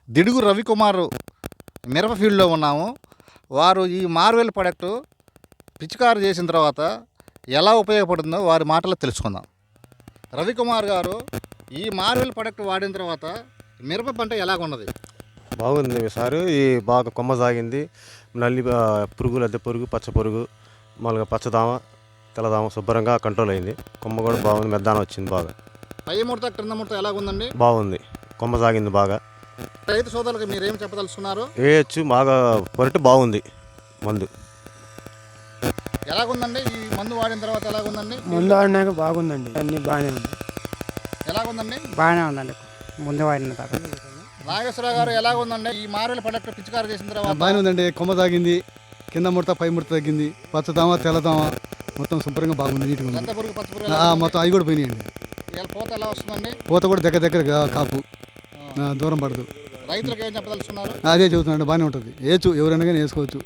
దిడుగు రవికుమార్ మిరప ఫీల్డ్లో ఉన్నాము. వారు ఈ మార్వెల్ ప్రొడక్టు పిచికారు చేసిన తర్వాత ఎలా ఉపయోగపడుతుందో వారి మాటల్లో తెలుసుకుందాం. రవికుమార్ గారు, ఈ మార్వెల్ ప్రొడక్ట్ వాడిన తర్వాత మిరప పంట ఎలాగున్నది? బాగుంది సారు. ఈ బాగా కొమ్మ సాగింది. నల్లి పురుగులు, అద్దె పురుగు, పచ్చ పురుగు, మళ్ళీ పచ్చదామ, తెల్లదామ శుభ్రంగా కంట్రోల్ అయింది. కొమ్మ కూడా బాగుంది, మెద్దానం వచ్చింది బాగా. పై ముడత క్రింద ముడత ఎలాగుందండి? బాగుంది, కొమ్మ సాగింది బాగా. రైతు సోదరులకు మీరేం చెప్పదలుచుకున్నారు? వేయచ్చు, బాగా పొరటి బాగుంది. మందు ఎలాగుందండి? ఈ మందు వాడిన తర్వాత ఎలాగుందండి? ముందు వాడినాక బాగుందండి, అన్ని బాగానే ఉంది. ఎలాగుందండి? బాగానే ఉందండి ముందు వాడిన తర్వాత. నాగేశ్వరరావు గారు, ఎలాగుందండి ఈ మార్వెల్ ప్రొడక్ట్ పిచికారు చేసిన తర్వాత? బాగానే ఉందండి. కొమ్మ తాగింది, కింద ముడత పై ముడత తగ్గింది, పచ్చదామ తెల్లదామ మొత్తం శుభ్రంగా బాగుంది, నీట్గా ఉంది. ఎంత పురుగు, పచ్చ పురుగు మొత్తం అవి కూడా పోయినాయండి. ఇవాళ పూత ఎలా వస్తుందండి? పూత కూడా దగ్గర కాపు దూరం పడదు. రైతులకు ఏం చెప్పదలుచుకున్నారు? అదే చెబుతున్నాడు, బాగానే ఉంటుంది. వేయచ్చు, ఎవరైనా కానీ వేసుకోవచ్చు.